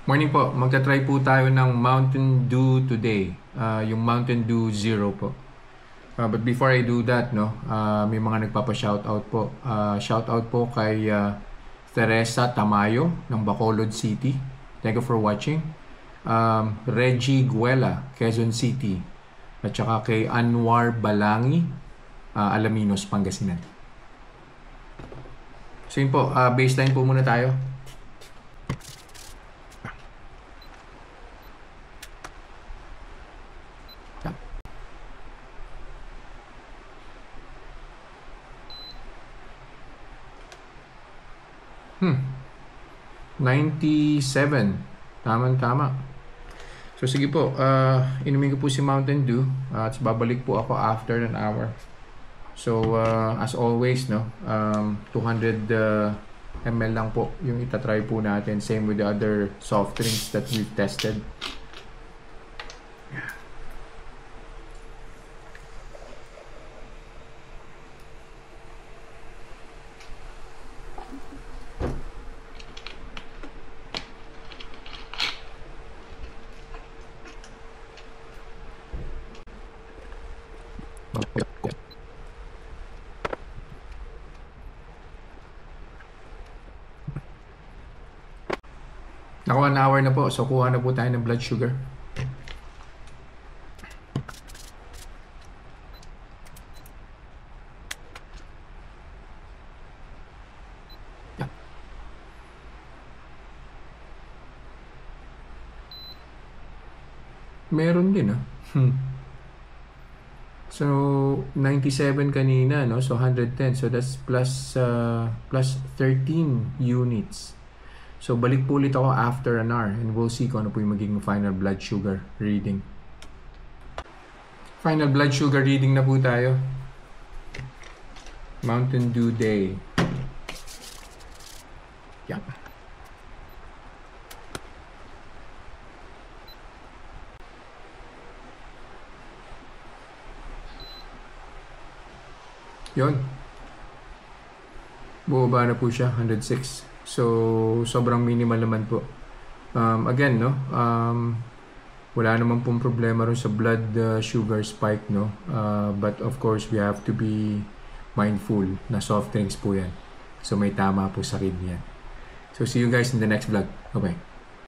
Morning po, magta-try po tayo ng Mountain Dew today. Yung Mountain Dew Zero po. But before I do that, may mga nagpapa-shoutout po. Shoutout po kay Teresa Tamayo ng Bacolod City. Thank you for watching. Reggie Guela, Quezon City. At saka kay Anwar Balangi, Alaminos, Pangasinan. So yun po, baseline po muna tayo. Hmm. 97. Tama-tama. So sige po, inumin ko po si Mountain Dew at babalik po ako after an hour. So as always, 200 ml lang po yung itatry po natin. Same with the other soft drinks that we've tested. Naka 1 hour na po, so kuha na po tayo ng blood sugar. Meron din So 97 kanina, so 110, so that's plus 13 units. So balik po ulit ako after an hour and we'll see kung ano po yung magiging final blood sugar reading. Final blood sugar reading na po tayo. Mountain Dew Day. Yeah. Yun. Bumaba na po siya, 106. So, sobrang minimal naman po. Again, wala naman pong problema rin sa blood sugar spike, but of course, we have to be mindful na soft drinks po yan. So, may tama po sa kidney yan. So, see you guys in the next vlog. Bye-bye.